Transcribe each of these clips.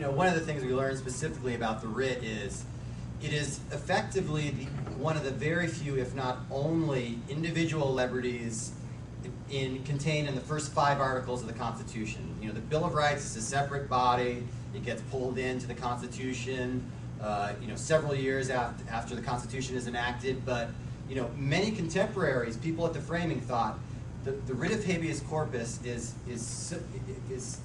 one of the things we learned specifically about the writ is it is effectively one of the very few, if not only, individual liberties contained in the first 5 articles of the Constitution. The Bill of Rights is a separate body. It gets pulled into the Constitution, several years after the Constitution is enacted. But many contemporaries, people at the framing, thought the writ of habeas corpus is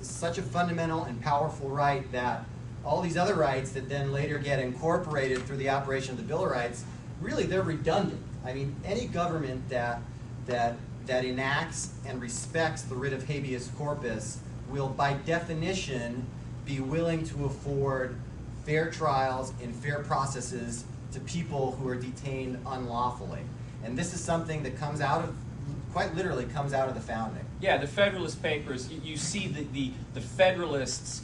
such a fundamental and powerful right that all these other rights that then later get incorporated through the operation of the Bill of Rights, really they're redundant. I mean, any government that enacts and respects the writ of habeas corpus will, by definition, be willing to afford fair trials and fair processes to people who are detained unlawfully. And this is something that comes out of, quite literally, comes out of the founding. Yeah, the Federalist Papers, you see the Federalists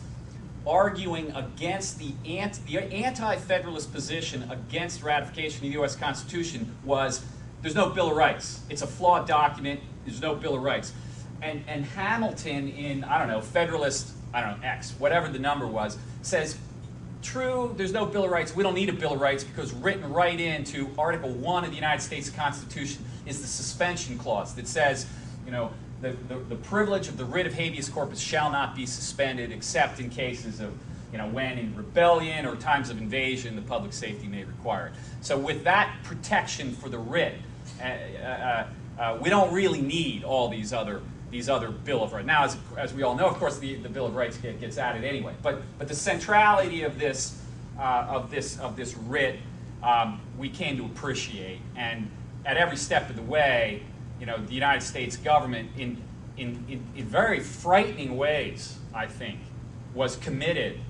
arguing against the anti-Federalist position against ratification of the U.S. Constitution was, there's no Bill of Rights. It's a flawed document. There's no Bill of Rights. And Hamilton in, Federalist, X, whatever the number was, says, true, there's no Bill of Rights. We don't need a Bill of Rights because written right into Article 1 of the United States Constitution is the suspension clause that says, the privilege of the writ of habeas corpus shall not be suspended except in cases of, when in rebellion or times of invasion the public safety may require it. So with that protection for the writ, we don't really need all these other Bill of Rights. Now, as we all know, of course, the Bill of Rights gets added anyway. But the centrality of this writ we came to appreciate, and at every step of the way, the United States government, in very frightening ways, I think, was committed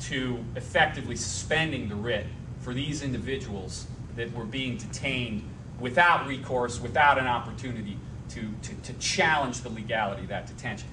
to effectively suspending the writ for these individuals that were being detained without recourse, without an opportunity to challenge the legality of that detention.